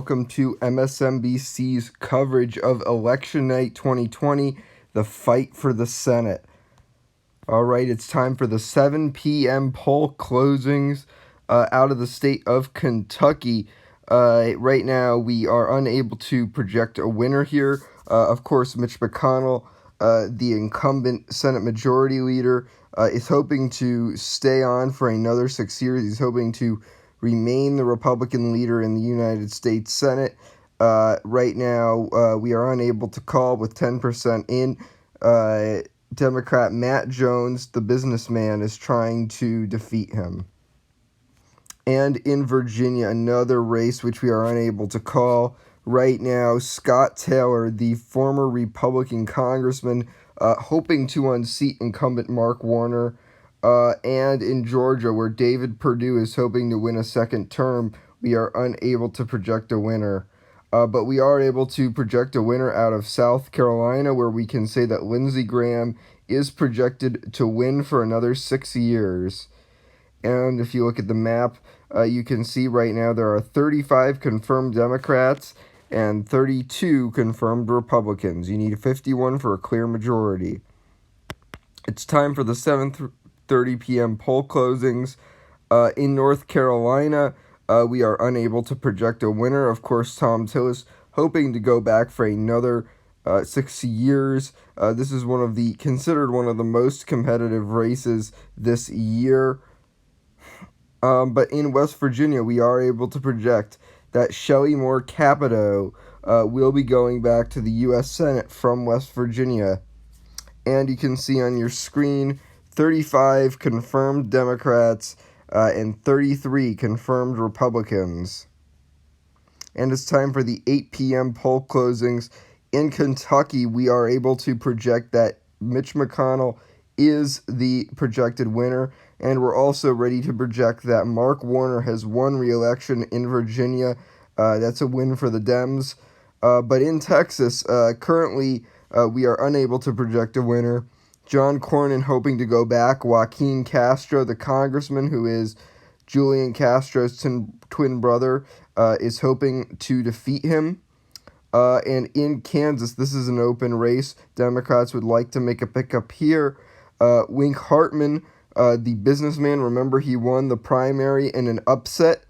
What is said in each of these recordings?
welcome to MSNBC's coverage of Election Night 2020, the fight for the Senate. All right, it's time for the 7 p.m. poll closings out of the state of Kentucky. Right now, we are unable to project a winner here. Of course, Mitch McConnell, the incumbent Senate Majority Leader, is hoping to stay on for another 6 years. He's hoping to remain the Republican leader in the United States Senate. Right now, we are unable to call with 10% in. Democrat Matt Jones, the businessman, is trying to defeat him. And in Virginia, another race which we are unable to call. Right now, Scott Taylor, the former Republican congressman, hoping to unseat incumbent Mark Warner. And in Georgia, where David Perdue is hoping to win a second term, we are unable to project a winner. But we are able to project a winner out of South Carolina, where we can say that Lindsey Graham is projected to win for another 6 years. And if you look at the map, you can see right now there are 35 confirmed Democrats and 32 confirmed Republicans. You need 51 for a clear majority. It's time for the 7:30 p.m. poll closings. In North Carolina, we are unable to project a winner. Of course, Thom Tillis hoping to go back for another 6 years. This is considered one of the most competitive races this year. But in West Virginia, we are able to project that Shelley Moore Capito will be going back to the U.S. Senate from West Virginia. And you can see on your screen 35 confirmed Democrats and 33 confirmed Republicans. And it's time for the 8 p.m. poll closings. In Kentucky, we are able to project that Mitch McConnell is the projected winner, and we're also ready to project that Mark Warner has won re-election in Virginia. That's a win for the Dems. But in Texas, currently, we are unable to project a winner. John Cornyn hoping to go back. Joaquin Castro, the congressman who is Julian Castro's twin brother, is hoping to defeat him. And in Kansas, this is an open race. Democrats would like to make a pickup here. Wink Hartman, the businessman, remember he won the primary in an upset.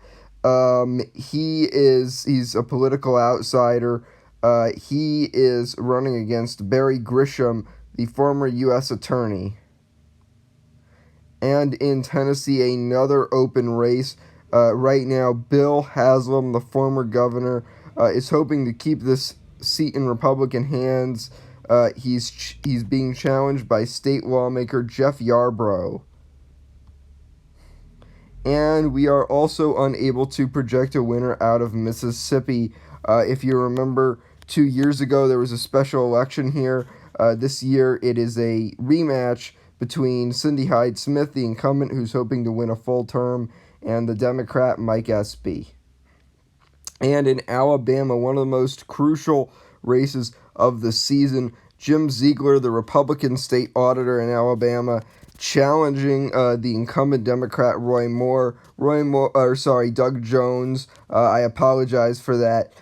He's a political outsider. He is running against Barry Grisham, the former U.S. attorney. And in Tennessee, another open race. Right now, Bill Haslam, the former governor, is hoping to keep this seat in Republican hands. He's being challenged by state lawmaker Jeff Yarbrough. And we are also unable to project a winner out of Mississippi. If you remember, 2 years ago there was a special election here. This year it is a rematch between Cindy Hyde-Smith, the incumbent who's hoping to win a full term, and the Democrat Mike Espy. And in Alabama, one of the most crucial races of the season, Jim Ziegler, the Republican state auditor in Alabama, challenging the incumbent Democrat Doug Jones. I apologize for that.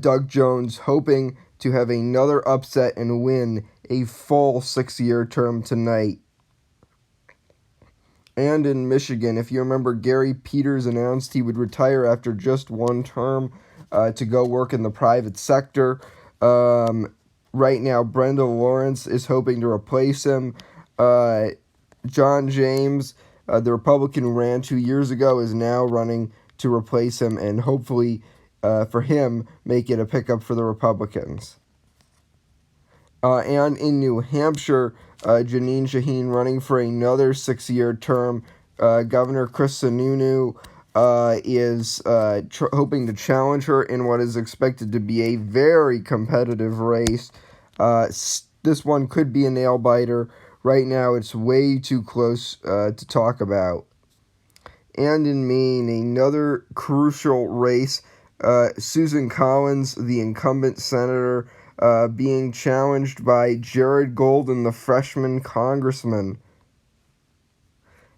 Doug Jones hoping to have another upset and win a full 6-year term tonight. And in Michigan, if you remember, Gary Peters announced he would retire after just one term to go work in the private sector. Right now, Brenda Lawrence is hoping to replace him. John James, the Republican who ran 2 years ago, is now running to replace him and hopefully, for him, make it a pickup for the Republicans. And in New Hampshire, Jeanine Shaheen running for another 6-year term. Governor Chris Sununu is hoping to challenge her in what is expected to be a very competitive race. This one could be a nail-biter. Right now, it's way too close to talk about. And in Maine, another crucial race. Susan Collins, the incumbent senator, being challenged by Jared Golden, the freshman congressman.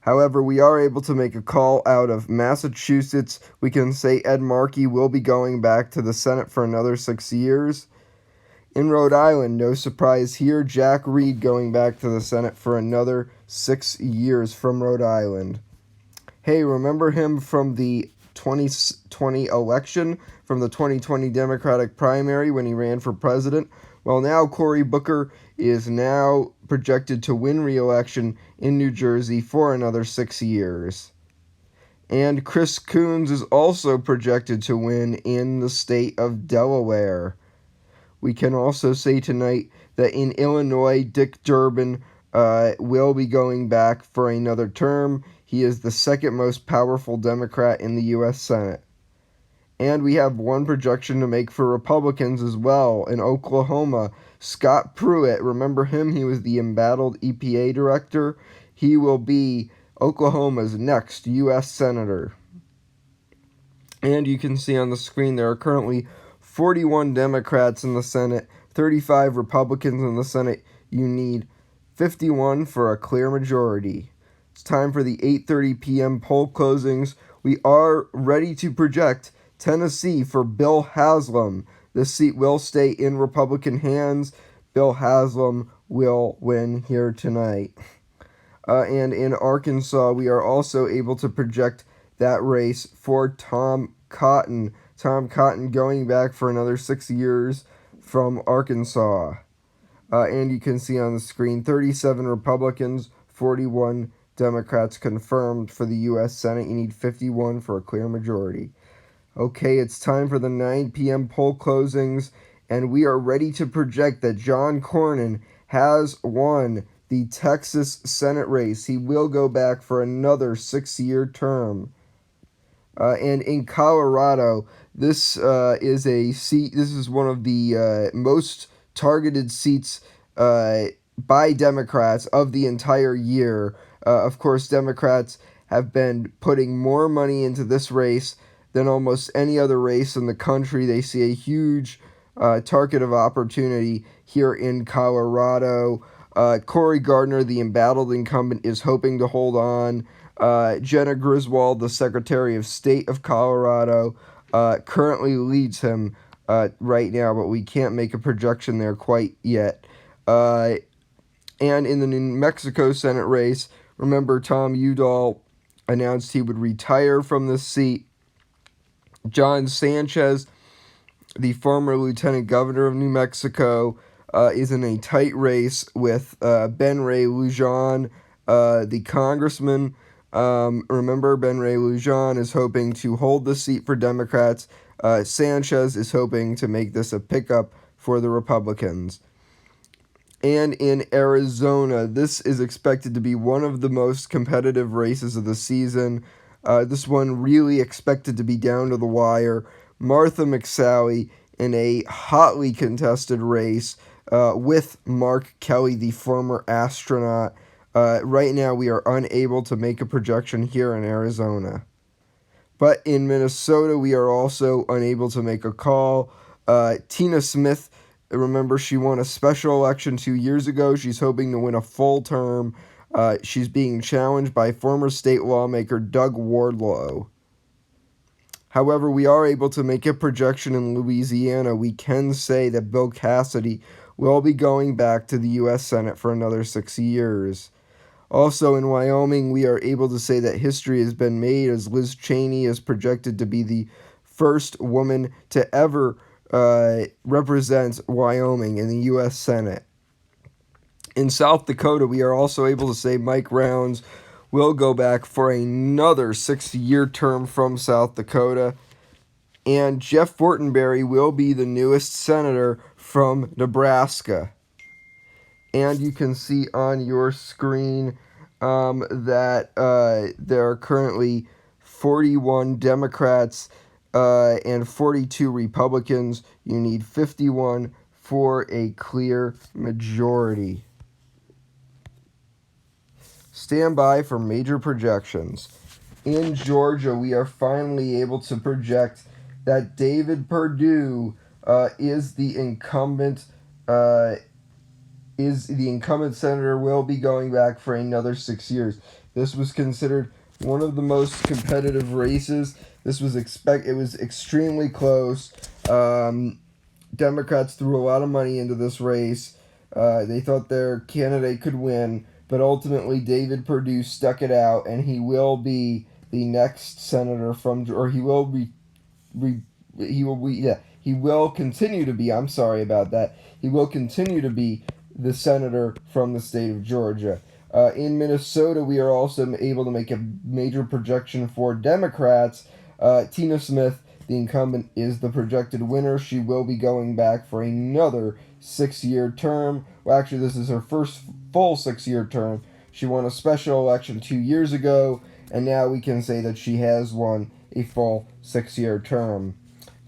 However, we are able to make a call out of Massachusetts. We can say Ed Markey will be going back to the Senate for another 6 years. In Rhode Island, no surprise here, Jack Reed going back to the Senate for another 6 years from Rhode Island. Hey, remember him from the 2020 election, from the 2020 Democratic primary when he ran for president? Well, now Cory Booker is now projected to win re-election in New Jersey for another 6 years. And Chris Coons is also projected to win in the state of Delaware. We can also say tonight that in Illinois, Dick Durbin will be going back for another term. He is the second most powerful Democrat in the U.S. Senate. And we have one projection to make for Republicans as well. In Oklahoma, Scott Pruitt, remember him? He was the embattled EPA director. He will be Oklahoma's next U.S. Senator. And you can see on the screen there are currently 41 Democrats in the Senate, 35 Republicans in the Senate. You need 51 for a clear majority. It's time for the 8:30 p.m. poll closings. We are ready to project Tennessee for Bill Haslam. This seat will stay in Republican hands. Bill Haslam will win here tonight. And in Arkansas, we are also able to project that race for Tom Cotton. Tom Cotton going back for another 6 years from Arkansas. And you can see on the screen 37 Republicans, 41 Democrats confirmed for the U.S. Senate. You need 51 for a clear majority. Okay, it's time for the 9 p.m. poll closings, and we are ready to project that John Cornyn has won the Texas Senate race. He will go back for another 6-year term. And in Colorado, this is a seat. This is one of the most targeted seats by Democrats of the entire year. Of course, Democrats have been putting more money into this race than almost any other race in the country. They see a huge target of opportunity here in Colorado. Cory Gardner, the embattled incumbent, is hoping to hold on. Jena Griswold, the Secretary of State of Colorado, currently leads him right now, but we can't make a projection there quite yet. And in the New Mexico Senate race, remember Tom Udall announced he would retire from this seat. John Sanchez, the former lieutenant governor of New Mexico, is in a tight race with Ben Ray Lujan, the congressman. Remember, Ben Ray Lujan is hoping to hold the seat for Democrats. Sanchez is hoping to make this a pickup for the Republicans. And in Arizona, this is expected to be one of the most competitive races of the season. This one really expected to be down to the wire. Martha McSally in a hotly contested race with Mark Kelly, the former astronaut. Right now, we are unable to make a projection here in Arizona. But in Minnesota, we are also unable to make a call. Tina Smith, remember, she won a special election 2 years ago. She's hoping to win a full term. She's being challenged by former state lawmaker Doug Wardlow. However, we are able to make a projection in Louisiana. We can say that Bill Cassidy will be going back to the U.S. Senate for another 6 years. Also in Wyoming, we are able to say that history has been made as Liz Cheney is projected to be the first woman to ever represent Wyoming in the U.S. Senate. In South Dakota, we are also able to say Mike Rounds will go back for another 6-year term from South Dakota. And Jeff Fortenberry will be the newest senator from Nebraska. And you can see on your screen that there are currently 41 Democrats and 42 Republicans. You need 51 for a clear majority. Stand by for major projections. In Georgia, we are finally able to project that David Perdue is the incumbent senator, will be going back for another 6 years. This was considered one of the most competitive races. It was extremely close. Democrats threw a lot of money into this race. They thought their candidate could win, but ultimately David Perdue stuck it out, and he will be the next senator from, or he will be, he will continue to be. I'm sorry about that. He will continue to be the senator from the state of Georgia. In Minnesota, we are also able to make a major projection for Democrats. Tina Smith, the incumbent, is the projected winner. She will be going back for another 6-year term. Well, actually, this is her first full 6-year term. She won a special election 2 years ago, and now we can say that she has won a full 6-year term.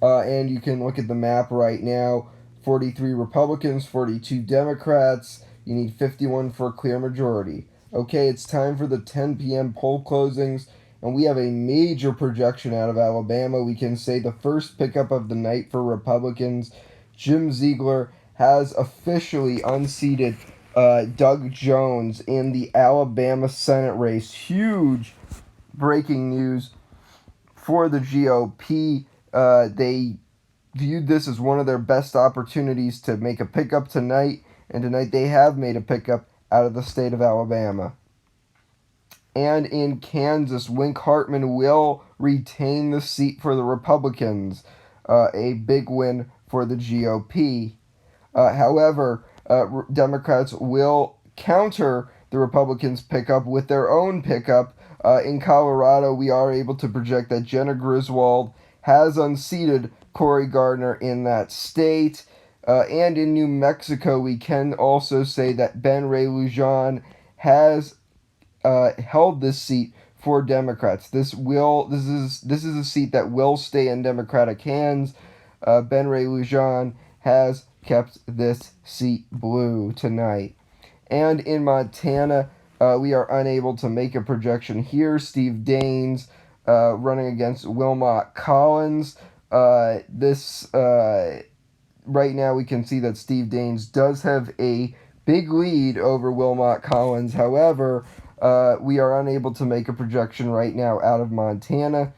And you can look at the map right now. 43 Republicans, 42 Democrats. You need 51 for a clear majority. Okay, it's time for the 10 p.m. poll closings, and we have a major projection out of Alabama. We can say the first pickup of the night for Republicans. Jim Ziegler has officially unseated Doug Jones in the Alabama Senate race. Huge breaking news for the GOP. They viewed this as one of their best opportunities to make a pickup tonight, and tonight they have made a pickup out of the state of Alabama. And in Kansas, Wink Hartman will retain the seat for the Republicans, a big win for the GOP. However, Democrats will counter the Republicans' pickup with their own pickup. In Colorado, we are able to project that Jenna Griswold has unseated Cory Gardner in that state. And in New Mexico, we can also say that Ben Ray Lujan has held this seat for Democrats. This is a seat that will stay in Democratic hands. Ben Ray Lujan has kept this seat blue tonight. And in Montana, we are unable to make a projection here. Steve Daines running against Wilmot Collins. Right now we can see that Steve Daines does have a big lead over Wilmot Collins. However, we are unable to make a projection right now out of Montana.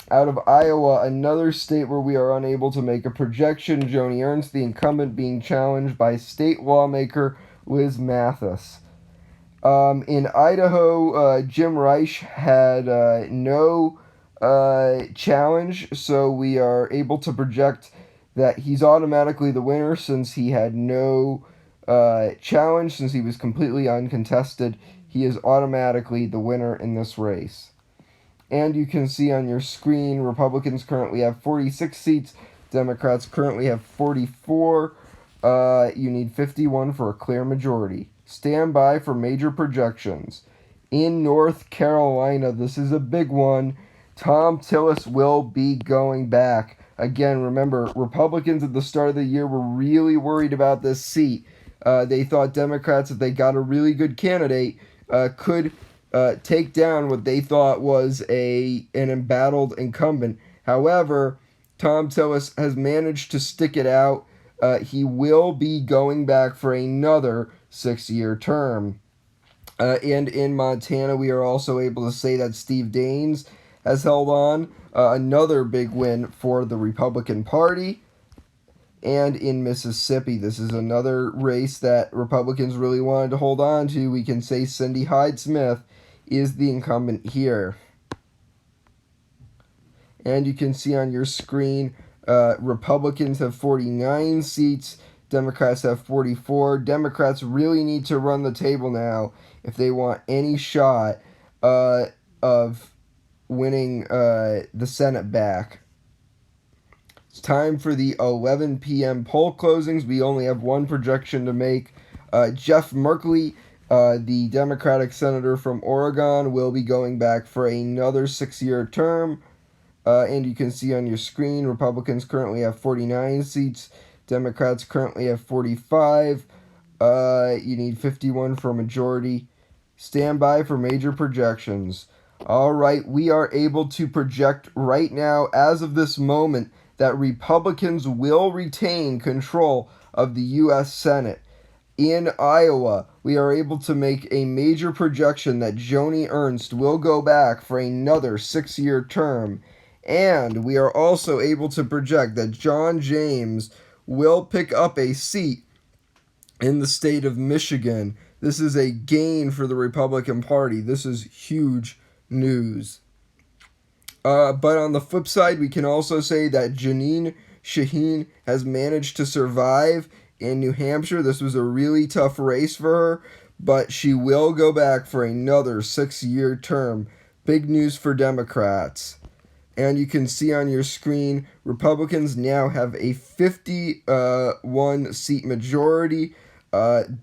Out of Iowa, another state where we are unable to make a projection, Joni Ernst, the incumbent, being challenged by state lawmaker Liz Mathis. In Idaho, Jim Reich had no challenge, so we are able to project that he's automatically the winner since he had no challenge, since he was completely uncontested. He is automatically the winner in this race. And you can see on your screen, Republicans currently have 46 seats. Democrats currently have 44. You need 51 for a clear majority. Stand by for major projections. In North Carolina, this is a big one. Thom Tillis will be going back. Again, remember, Republicans at the start of the year were really worried about this seat. They thought Democrats, if they got a really good candidate, could take down what they thought was an embattled incumbent. However, Thom Tillis has managed to stick it out. He will be going back for another 6-year term. And in Montana, we are also able to say that Steve Daines has held on. Another big win for the Republican Party. And in Mississippi, this is another race that Republicans really wanted to hold on to. We can say Cindy Hyde-Smith is the incumbent here. And you can see on your screen, Republicans have 49 seats. Democrats have 44. Democrats really need to run the table now if they want any shot of winning the Senate back. It's time for the 11 p.m. poll closings. We only have one projection to make. Jeff Merkley, the Democratic senator from Oregon, will be going back for another 6-year term. And you can see on your screen, Republicans currently have 49 seats. Democrats currently have 45. You need 51 for a majority. Stand by for major projections. All right, we are able to project right now, as of this moment, that Republicans will retain control of the U.S. Senate. In Iowa, we are able to make a major projection that Joni Ernst will go back for another 6-year term. And we are also able to project that John James will pick up a seat in the state of Michigan. This is a gain for the Republican Party. This is huge news. But on the flip side, we can also say that Jeanine Shaheen has managed to survive in New Hampshire. This was a really tough race for her, but she will go back for another 6-year term. Big news for Democrats. And you can see on your screen, Republicans now have a 51 seat majority.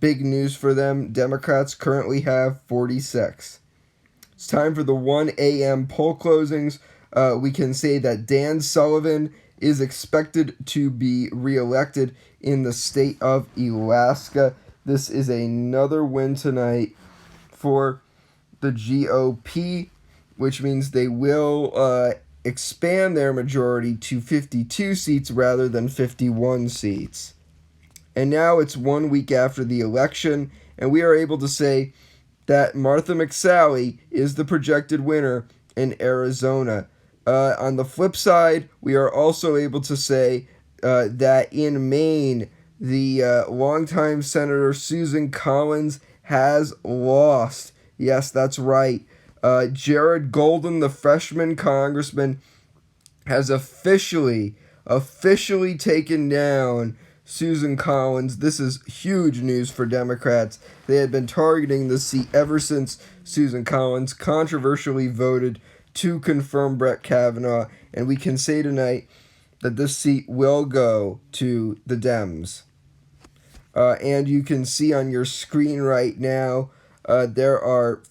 Big news for them. Democrats currently have 46. It's time for the 1 a.m. poll closings. We can say that Dan Sullivan is expected to be reelected in the state of Alaska. This is another win tonight for the GOP, which means they will expand their majority to 52 seats rather than 51 seats. And now it's 1 week after the election, and we are able to say that Martha McSally is the projected winner in Arizona. On the flip side, we are also able to say that in Maine, the longtime Senator Susan Collins has lost. Yes, that's right. Jared Golden, the freshman congressman, has officially taken down Susan Collins. This is huge news for Democrats. They had been targeting the seat ever since Susan Collins controversially voted to confirm Brett Kavanaugh, and we can say tonight that this seat will go to the Dems. And you can see on your screen right now, there are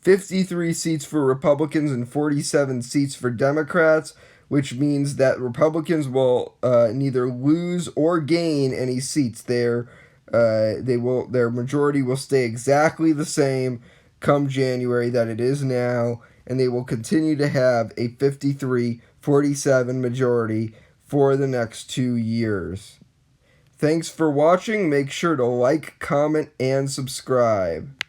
53 seats for Republicans and 47 seats for Democrats, which means that Republicans will neither lose or gain any seats. Their majority will stay exactly the same come January that it is now, and they will continue to have a 53-47 majority for the next 2 years. Thanks for watching. Make sure to like, comment, and subscribe.